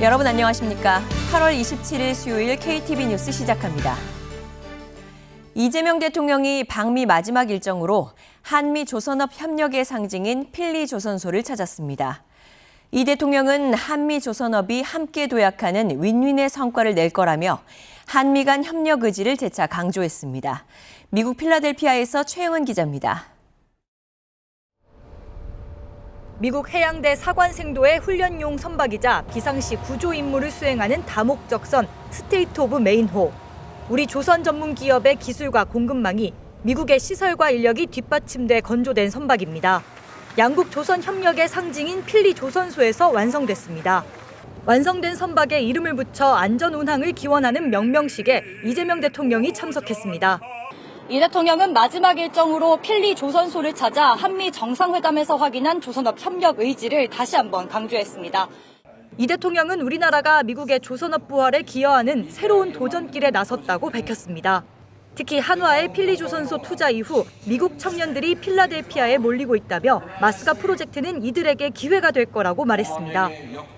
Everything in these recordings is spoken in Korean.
여러분 안녕하십니까? 8월 27일 수요일 KTV 뉴스 시작합니다. 이재명 대통령이 방미 마지막 일정으로 한미 조선업 협력의 상징인 필리 조선소를 찾았습니다. 이 대통령은 한미 조선업이 함께 도약하는 윈윈의 성과를 낼 거라며 한미 간 협력 의지를 재차 강조했습니다. 미국 필라델피아에서 최영은 기자입니다. 미국 해양대 사관생도의 훈련용 선박이자 비상시 구조 임무를 수행하는 다목적선 스테이트 오브 메인호. 우리 조선 전문 기업의 기술과 공급망이 미국의 시설과 인력이 뒷받침돼 건조된 선박입니다. 양국 조선 협력의 상징인 필리 조선소에서 완성됐습니다. 완성된 선박에 이름을 붙여 안전 운항을 기원하는 명명식에 이재명 대통령이 참석했습니다. 이 대통령은 마지막 일정으로 필리 조선소를 찾아 한미 정상회담에서 확인한 조선업 협력 의지를 다시 한번 강조했습니다. 이 대통령은 우리나라가 미국의 조선업 부활에 기여하는 새로운 도전길에 나섰다고 밝혔습니다. 특히 한화의 필리 조선소 투자 이후 미국 청년들이 필라델피아에 몰리고 있다며 마스가 프로젝트는 이들에게 기회가 될 거라고 말했습니다.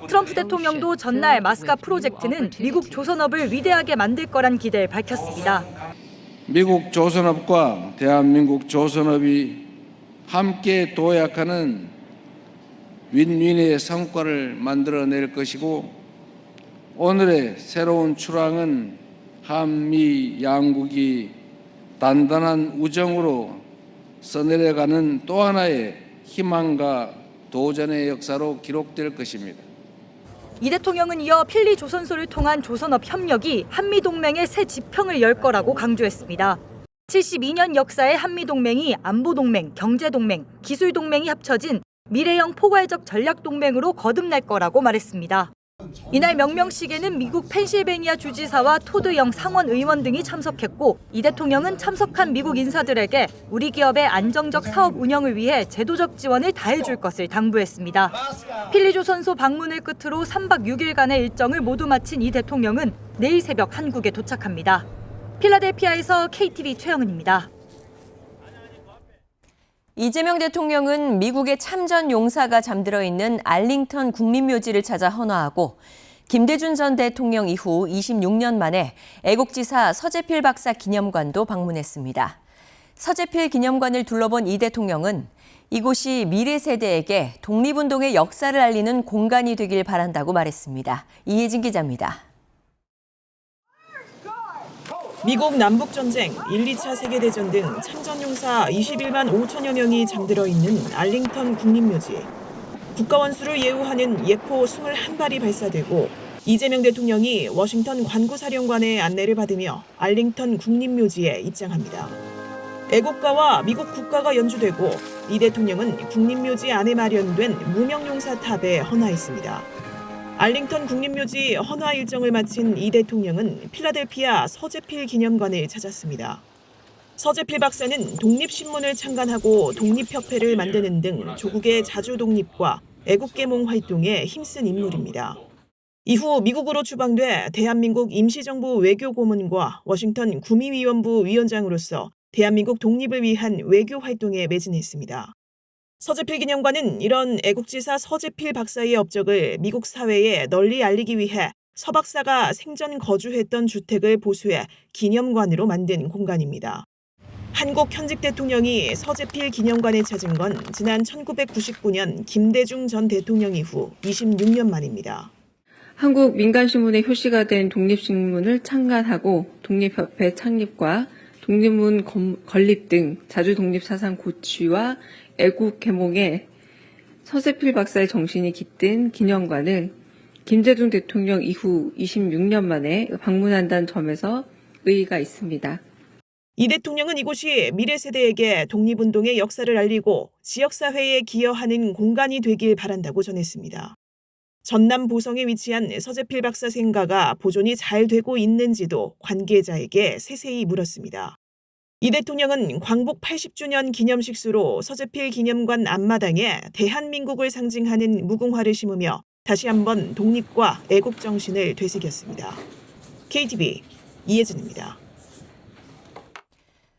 트럼프 대통령도 전날 마스가 프로젝트는 미국 조선업을 위대하게 만들 거란 기대를 밝혔습니다. 미국 조선업과 대한민국 조선업이 함께 도약하는 윈윈의 성과를 만들어낼 것이고 오늘의 새로운 출항은 한미 양국이 단단한 우정으로 써내려가는 또 하나의 희망과 도전의 역사로 기록될 것입니다. 이 대통령은 이어 필리 조선소를 통한 조선업 협력이 한미동맹의 새 지평을 열 거라고 강조했습니다. 72년 역사의 한미동맹이 안보동맹, 경제동맹, 기술동맹이 합쳐진 미래형 포괄적 전략동맹으로 거듭날 거라고 말했습니다. 이날 명명식에는 미국 펜실베니아 주지사와 토드영 상원 의원 등이 참석했고 이 대통령은 참석한 미국 인사들에게 우리 기업의 안정적 사업 운영을 위해 제도적 지원을 다해줄 것을 당부했습니다. 필리 조선소 방문을 끝으로 3박 6일간의 일정을 모두 마친 이 대통령은 내일 새벽 한국에 도착합니다. 필라델피아에서 KTV 최영은입니다. 이재명 대통령은 미국의 참전 용사가 잠들어 있는 알링턴 국립묘지를 찾아 헌화하고 김대중 전 대통령 이후 26년 만에 애국지사 서재필 박사 기념관도 방문했습니다. 서재필 기념관을 둘러본 이 대통령은 이곳이 미래 세대에게 독립운동의 역사를 알리는 공간이 되길 바란다고 말했습니다. 이혜진 기자입니다. 미국 남북전쟁, 1, 2차 세계대전 등 참전용사 21만 5천여 명이 잠들어 있는 알링턴 국립묘지. 국가원수를 예우하는 예포 21발이 발사되고 이재명 대통령이 워싱턴 관구사령관의 안내를 받으며 알링턴 국립묘지에 입장합니다. 애국가와 미국 국가가 연주되고 이 대통령은 국립묘지 안에 마련된 무명용사탑에 헌화했습니다. 알링턴 국립묘지 헌화 일정을 마친 이 대통령은 필라델피아 서재필 기념관을 찾았습니다. 서재필 박사는 독립신문을 창간하고 독립협회를 만드는 등 조국의 자주독립과 애국계몽 활동에 힘쓴 인물입니다. 이후 미국으로 추방돼 대한민국 임시정부 외교고문과 워싱턴 구미위원부 위원장으로서 대한민국 독립을 위한 외교 활동에 매진했습니다. 서재필 기념관은 이런 애국지사 서재필 박사의 업적을 미국 사회에 널리 알리기 위해 서 박사가 생전 거주했던 주택을 보수해 기념관으로 만든 공간입니다. 한국 현직 대통령이 서재필 기념관을 찾은 건 지난 1999년 김대중 전 대통령 이후 26년 만입니다. 한국 민간신문에 표시가 된 독립신문을 창간하고 독립협회 창립과 독립문 건립 등 자주독립사상 고취와 애국 계몽에 서재필 박사의 정신이 깃든 기념관을 김대중 대통령 이후 26년 만에 방문한다는 점에서 의의가 있습니다. 이 대통령은 이곳이 미래 세대에게 독립운동의 역사를 알리고 지역사회에 기여하는 공간이 되길 바란다고 전했습니다. 전남 보성에 위치한 서재필 박사 생가가 보존이 잘 되고 있는지도 관계자에게 세세히 물었습니다. 이 대통령은 광복 80주년 기념식수로 서재필 기념관 앞마당에 대한민국을 상징하는 무궁화를 심으며 다시 한번 독립과 애국 정신을 되새겼습니다. KTV 이혜진입니다.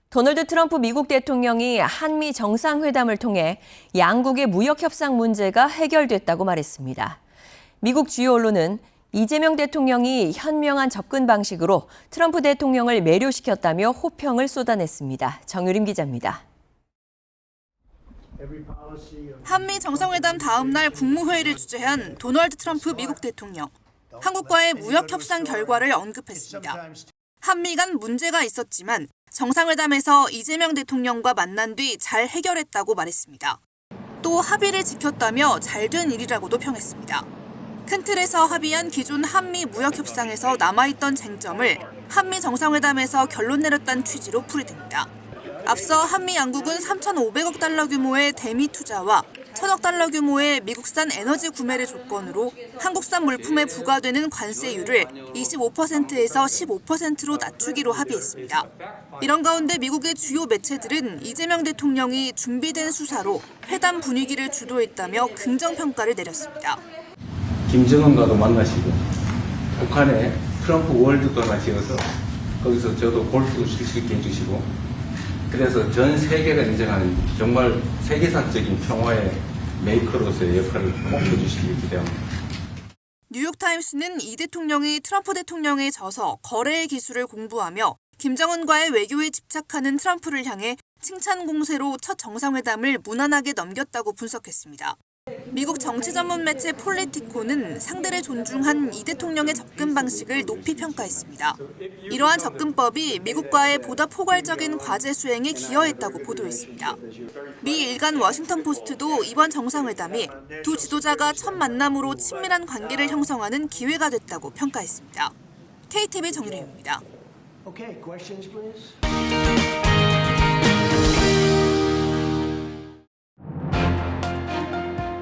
도널드 트럼프 미국 대통령이 한미 정상회담을 통해 양국의 무역 협상 문제가 해결됐다고 말했습니다. 미국 주요 언론은 이재명 대통령이 현명한 접근 방식으로 트럼프 대통령을 매료시켰다며 호평을 쏟아냈습니다. 정유림 기자입니다. 한미 정상회담 다음 날 국무회의를 주재한 도널드 트럼프 미국 대통령. 한국과의 무역 협상 결과를 언급했습니다. 한미 간 문제가 있었지만 정상회담에서 이재명 대통령과 만난 뒤 잘 해결했다고 말했습니다. 또 합의를 지켰다며 잘된 일이라고도 평했습니다. 큰 틀에서 합의한 기존 한미 무역 협상에서 남아있던 쟁점을 한미 정상회담에서 결론 내렸다는 취지로 풀이됩니다. 앞서 한미 양국은 3,500억 달러 규모의 대미 투자와 1,000억 달러 규모의 미국산 에너지 구매를 조건으로 한국산 물품에 부과되는 관세율을 25%에서 15%로 낮추기로 합의했습니다. 이런 가운데 미국의 주요 매체들은 이재명 대통령이 준비된 수사로 회담 분위기를 주도했다며 긍정평가를 내렸습니다. 김정은과도 만나시고 북한에 트럼프 월드컵을 지어서 거기서 저도 골프도 칠 수 있게 해주시고 그래서 전 세계가 인정하는 정말 세계사적인 평화의 메이커로서의 역할을 꼭 해주시길 기대합니다. 뉴욕타임스는 이 대통령이 트럼프 대통령에 져서 거래의 기술을 공부하며 김정은과의 외교에 집착하는 트럼프를 향해 칭찬 공세로 첫 정상회담을 무난하게 넘겼다고 분석했습니다. 미국 정치 전문 매체 폴리티코는 상대를 존중한 이 대통령의 접근 방식을 높이 평가했습니다. 이러한 접근법이 미국과의 보다 포괄적인 과제 수행에 기여했다고 보도했습니다. 미 일간 워싱턴 포스트도 이번 정상회담이 두 지도자가 첫 만남으로 친밀한 관계를 형성하는 기회가 됐다고 평가했습니다. KTV 정유림입니다.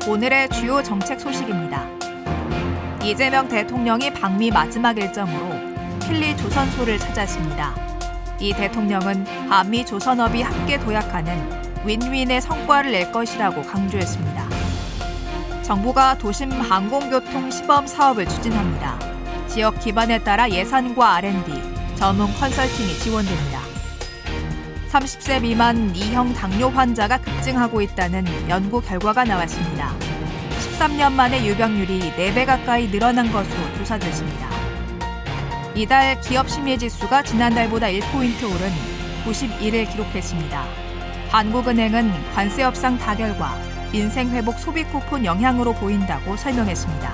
오늘의 주요 정책 소식입니다. 이재명 대통령이 방미 마지막 일정으로 필리 조선소를 찾았습니다. 이 대통령은 한미 조선업이 함께 도약하는 윈윈의 성과를 낼 것이라고 강조했습니다. 정부가 도심 항공교통 시범 사업을 추진합니다. 지역 기반에 따라 예산과 R&D, 전문 컨설팅이 지원됩니다. 30세 미만 2형 당뇨 환자가 급증하고 있다는 연구 결과가 나왔습니다. 13년 만에 유병률이 4배 가까이 늘어난 것으로 조사됐습니다. 이달 기업 심리지수가 지난달보다 1포인트 오른 91을 기록했습니다. 한국은행은 관세 협상 타결과 민생 회복 소비 쿠폰 영향으로 보인다고 설명했습니다.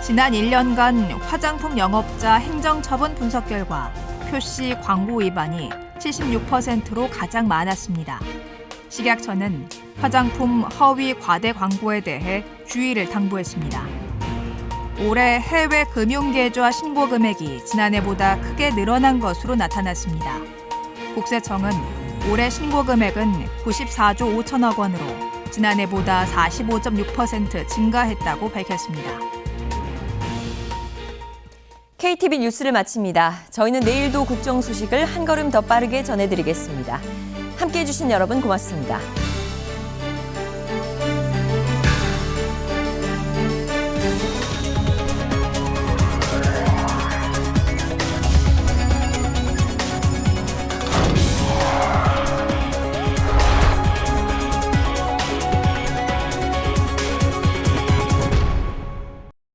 지난 1년간 화장품 영업자 행정처분 분석 결과 표시 광고 위반이 76%로 가장 많았습니다. 식약처는 화장품 허위 과대 광고에 대해 주의를 당부했습니다. 올해 해외 금융계좌 신고 금액이 지난해보다 크게 늘어난 것으로 나타났습니다. 국세청은 올해 신고 금액은 94조 5천억 원으로 지난해보다 45.6% 증가했다고 밝혔습니다. KTV 뉴스를 마칩니다. 저희는 내일도 국정 소식을 한 걸음 더 빠르게 전해드리겠습니다. 함께해 주신 여러분 고맙습니다.